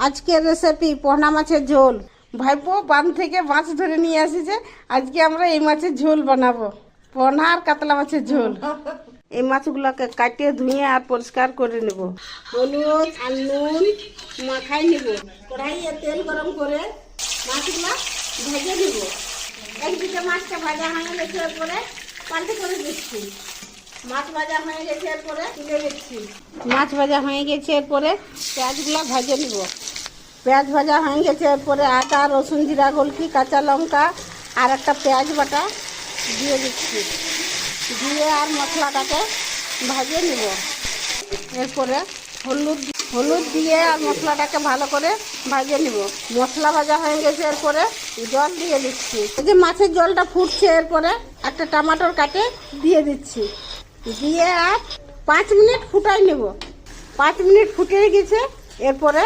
আজকের রেসিপি পোনা মাছের ঝোল। ভাইপো বাঁধ থেকে মাছ ধরে নিয়ে আসিছে, আজকে আমরা এই মাছের ঝোল বানাবো। পোনা আর কাতলা মাছের ঝোল। এই মাছগুলোকে কাটিয়ে ধুয়ে আর পরিষ্কার করে নেব। হলুদ আর নুন মাখাই নেব। কড়াইয়ে তেল গরম করে মাছগুলো ভেজে নেব। একদিকে মাছটা ভাজা হয়ে গেছে, এরপরে পাল্টে করে দিচ্ছি। মাছ ভাজা হয়ে গেছে, এরপরে তুলে দিচ্ছি। মাছ ভাজা হয়ে গেছে, এরপরে পেঁয়াজগুলো ভেজে নেব। পেঁয়াজ ভাজা হয়ে গেছে, এরপরে আদা রসুন জিরা গোলকি কাঁচা লঙ্কা আর একটা পেঁয়াজ বাটা দিয়ে দিচ্ছি। দিয়ে আর মশলাটাকে ভাজে নেব। এরপরে হলুদ দিয়ে আর মশলাটাকে ভালো করে ভাজে নেব। মশলা ভাজা হয়ে গেছে, এরপরে জল দিয়ে দিচ্ছি। এই যে মাছের জলটা ফুটছে, এরপরে একটা টমাটোর কাটে দিয়ে দিচ্ছি। দিয়ে আর 5 মিনিট ফুটাই নেব। 5 মিনিট ফুটে গেছে, এরপরে